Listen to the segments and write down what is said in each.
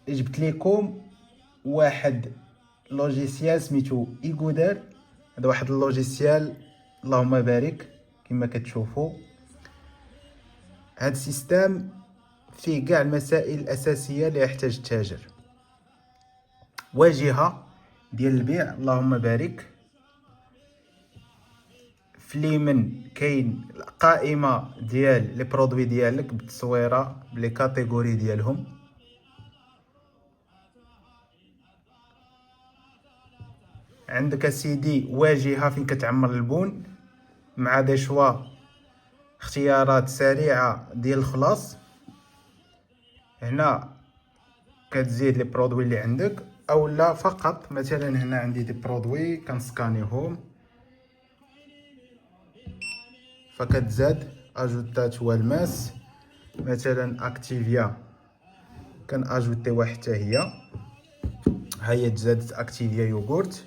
جبت لكم واحد لوجيسيال سميتو ايغودار. هذا واحد اللوجيسيال اللهم بارك كما كتشوفوا. هذا السيستم فيه كاع المسائل الاساسيه اللي يحتاج التاجر. واجهه ديال البيع اللهم بارك. في اليمين كاين قائمه ديال لي برودوي ديالك بالتصويره بلي كاتيجوري ديالهم. عندك اسيدي واجهه فين كتعمر البون مع دي شوا اختيارات سريعه ديال الخلاص. هنا كتزيد لي برودوي اللي عندك او لا فقط. مثلا هنا عندي دي برودوي كنسكانيهم فكتزاد اجوتات والماس. مثلا اكتيفيا كان اجوتيوها حتى هي تزادت اكتيفيا يوغورت.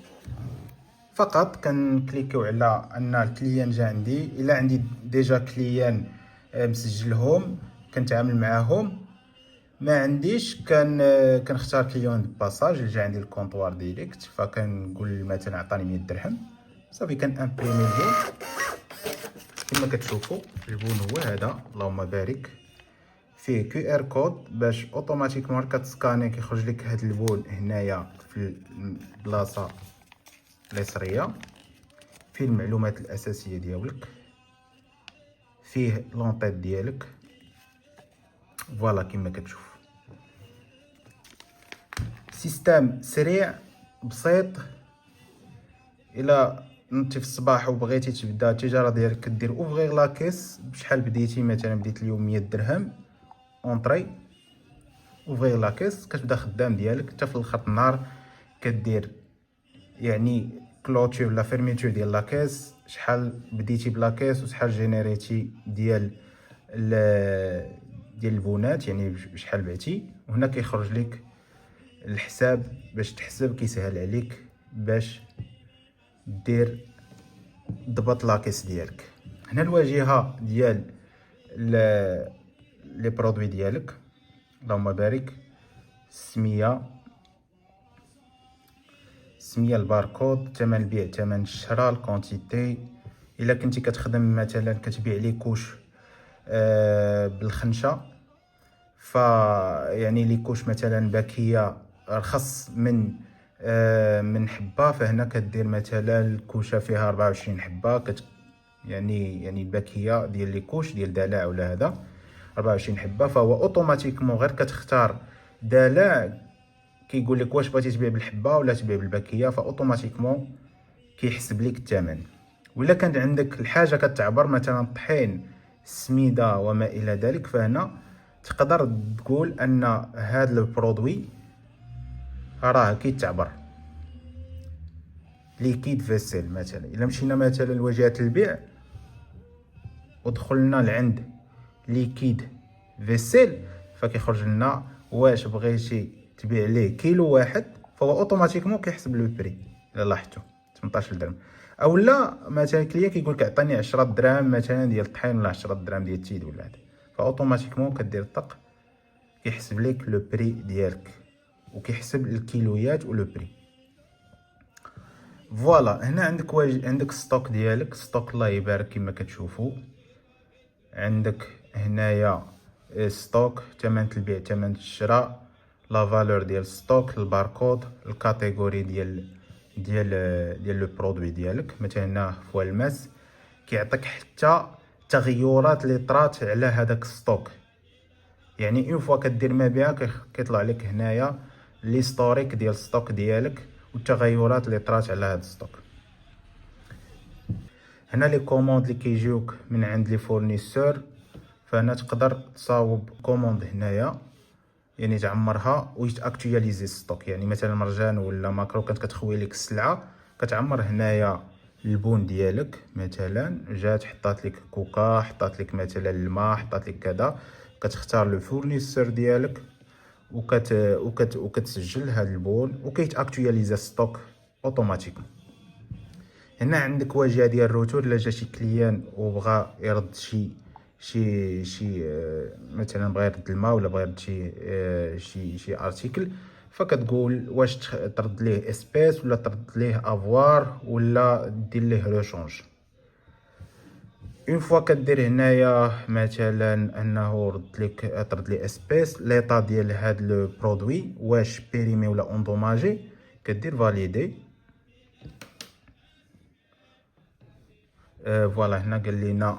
فقط كنكليكيو على ان الكليان جا عندي. الا عندي ديجا كليان مسجلهم كنتعامل معاهم. ما عنديش كنختار كليون دو باساج اللي جا عندي الكونطوار ديريكت. فكنقول مثلا عطاني 100 درهم صافي كنامبريمي البون كما كتشوفوا. البون هو هذا اللهم بارك. فيه كيو ار كود باش اوتوماتيكمون كتسكاني كيخرج لك هذا البون هنايا في البلاصه اليسريه. فيه المعلومات الاساسيه ديالك. فيه لونطيط ديالك فوالا كما كتشوف. سيستم سريع بسيط. الا نتي في الصباح وبغيتي تبدا التجاره ديالك كدير اوفغيغ لاكيس. بشحال بديتي؟ مثلا بديت اليوم 100 درهم اونطري اوفغيغ لاكيس. كتبدا خدام ديالك حتى في الاخر النهار كدير يعني كلوتور ولا فيرميتور ديال لاكيس. شحال بديتي بلاكيس وشحال جينيريتي ديال البونات يعني بشحال بعتي. وهنا كيخرج لك الحساب باش تحسب. كيسهل عليك باش دير ضبط لاكيس ديالك. هنا الواجهه ديال لي برودوي ديالك اللهم بارك. السميه الباركود، ثمن البيع، ثمن الشراء، الكونتيتي. الا كنتي كتخدم مثلا كتبيع لي كوش بالخنشه يعني لي كوش مثلا باكيه رخص من حبه. فهنا كدير مثلا الكوشه فيها 24 حبه يعني الباكيه ديال لي كوش ديال دلع ولا هذا 24 حبه. فهو اوتوماتيكمون غير كتختار دلع كيقول لك واش بغيتي تبيع بالحبه ولا تبيع بالباكيه. فاوتوماتيكمون كيحسب لك الثمن. ولا كان عندك الحاجه كتعبر مثلا الطحين السميده وما الى ذلك فهنا تقدر تقول ان هذا البرودوي راه كيتعبر ليكيد فيسيل. مثلا الا مشينا مثلا لواجهه البيع ودخلنا لعند ليكيد فيسيل فكيخرج لنا واش بغيتي تبيع ليه كيلو واحد فهو اوتوماتيكمون كيحسب لو بري. الا لاحظتوا 18 درهم. او لا مثلا كليان كيقول لك عطيني 10 دراهم مثلا ديال الطحين ولا 10 دراهم ديال التيد ولا هذا. فاوتوماتيكمون كدير الطق كيحسب لك لو بري ديالك وكيحسب الكيلويات ولو بري. فوالا هنا عندك ستوك ديالك. ستوك الله يبارك كما كتشوفوا. عندك هنايا ستوك، ثمن البيع، ثمن الشراء، لا فالور ديال ستوك، الباركود، الكاتيجوري ديال لو برودوي ديالك. مثلا هنا في الماس كيعطيك حتى تغيرات اللي طرات على هذاك ستوك. يعني اون فوا كدير مبيع كيطلع لك هنايا ليستوريك ديال ستوك ديالك والتغيرات اللي طرات على هذا ستوك. هنا لي كوموند اللي كيجيوك من عند لي فورنيسور. فهنا تقدر تصاوب كوموند هنايا يعني تعمرها ويتاكtualize ستوك. يعني مثلا مرجان ولا ماكرو كانت كتخوي لك السلعه كتعمر هنايا البون ديالك. مثلا جات حطات لك كوكا، حطات لك مثلا الماء، حطات لك كذا. كتختار لو فورنيسور ديالك وكتسجل هذا البون وكيتاكtualize ستوك اوتوماتيكمون. هنا عندك واجهه ديال الروتور. الا جا شي كليان وبغى يرد شي شي مثلا بغا يرد الماء ولا بغا يرد شي ارتيكل، فكتقول واش ترد ليه اسبيس ولا ترد ليه افوار ولا دير ليه روشونج. اون فوا كدير هنايا مثلا انه ترد لي اسبيس ليطا ديال هاد لو برودوي واش بيريمي ولا اندوماجي، كدير فاليدي. فوالا هنا قال لينا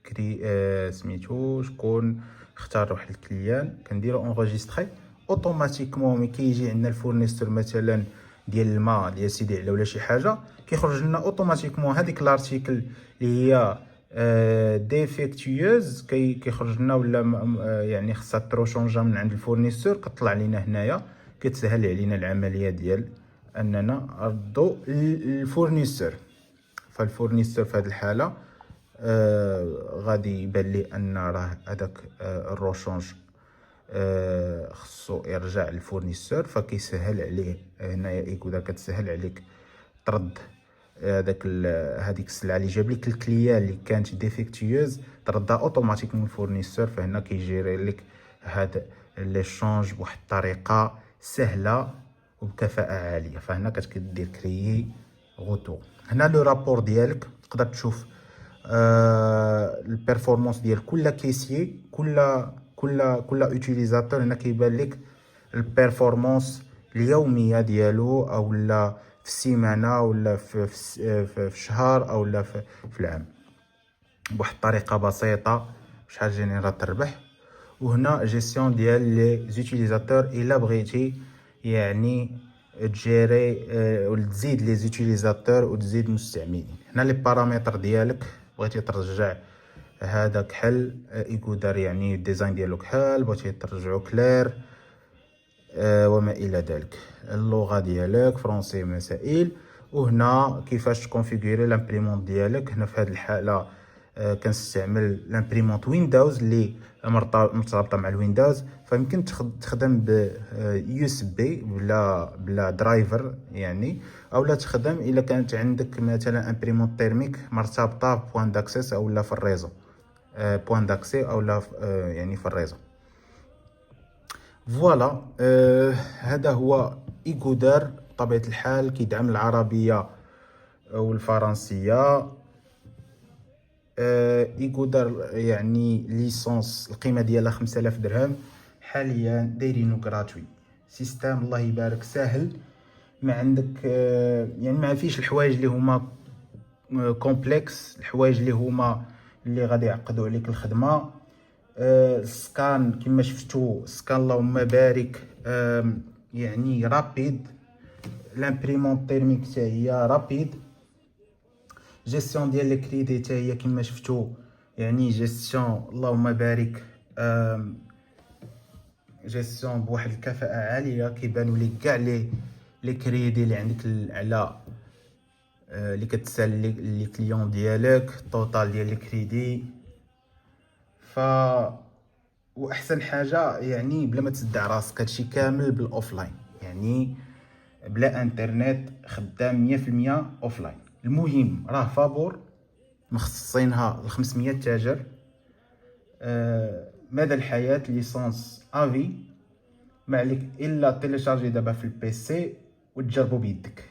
كري سميتو شكون اختار واحد الكليان، كنديرو اونغيستري اوتوماتيكمون. ملي كيجي عندنا الفورنيستور مثلا ديال الماء ديال سيدي علا ولا شي حاجه، كيخرج لنا اوتوماتيكمون هذيك لارتيكل اللي هي ديفيكتيوز، كيخرج لنا ولا يعني خصها تروشونجا من عند الفورنيستور، كطلع لينا هنايا، كتسهل علينا العمليه ديال اننا نردو الفورنيستور. فالفورنيستور في هذه الحاله غادي يبان لي ان راه هذاك الروشونج خصو يرجع للفورنيستور، فكيسهل عليه هنايا ايكودا كتسهل عليك ترد هذيك السلعه اللي جاب لك الكليان اللي كانت ديفيكتيوز، تردها اوتوماتيك من الفورنيستور. فهنا كيجيري لك هذا لي شونج بواحد الطريقه سهله وبكفاءه عاليه. فهنا كتدير كريي غوتو. هنا لو رابور ديالك تقدر تشوف البيرفورمانس ديال كل كيسيي، كل اوتيليزاتور. هنا كيبان لك البيرفورمانس اليوميه ديالو او لا في السيمانه ولا في الشهر او لا في العام، بواحد الطريقه بسيطه شحال جينيرا تربح. وهنا جيستيون ديال لي زوتيليزاتور الا بغيتي يعني تجيري ولا تزيد لي زوتيليزاتور وتزيد مستعملين. هنا لي بارامتر ديالك، بغيتي ترجع هذا كحل يقدر يعني الديزاين ديالو كحل، بغيتي ترجعو كلير وما الى ذلك. اللغه ديالك فرونسي مسائل. وهنا كيفاش تكونفيغوري لامبريمونط ديالك. هنا في هذه الحاله كنستعمل لامبريمونط ويندوز اللي مرتبطه مع الويندوز، فيمكن تخدم ب يو اس بي بلا درايفر يعني، اولا تخدم الا كانت عندك مثلا امبريمونط تيرميك مرتبطه بوان داكسيس او لا في الريزو، بوان داكسي او لا يعني في الريزو. فوالا هذا هو ايكودر بطبيعه الحال، كيدعم العربيه والفرنسيه. ايكودر يعني ليسونس القيمه ديالها 5000 درهم حاليا، دايرينو غراتوي. سيستم الله يبارك ساهل، ما عندك يعني ما فيش الحوايج اللي هما كومبلكس، الحوايج اللي غادي يعقدوا عليك الخدمه. السكان كما شفتوا، سكان اللهم بارك يعني رابيد. لامبريمونط تيرميك حتى هي رابيد. جيستيون ديال لي كريدي حتى هي كما شفتوا يعني جيستيون اللهم بارك، جيستيون بواحد الكفاءه عاليه. كيبانوا لك كاع لي كريدي اللي عندك على اللي كتسال لي كليون ديالك، الطوطال ديال لي كريدي. ف واحسن حاجه يعني بلا ما تصدع راسك، هادشي كامل بالاوفلاين يعني بلا انترنت، خدام 100% اوفلاين. المهم راه فابور مخصصينها ل 500 تاجر. مدى الحياه ليسونس افي، ما عليك الا تيليشارجي دابا في البيسي وتجربوا بيدك.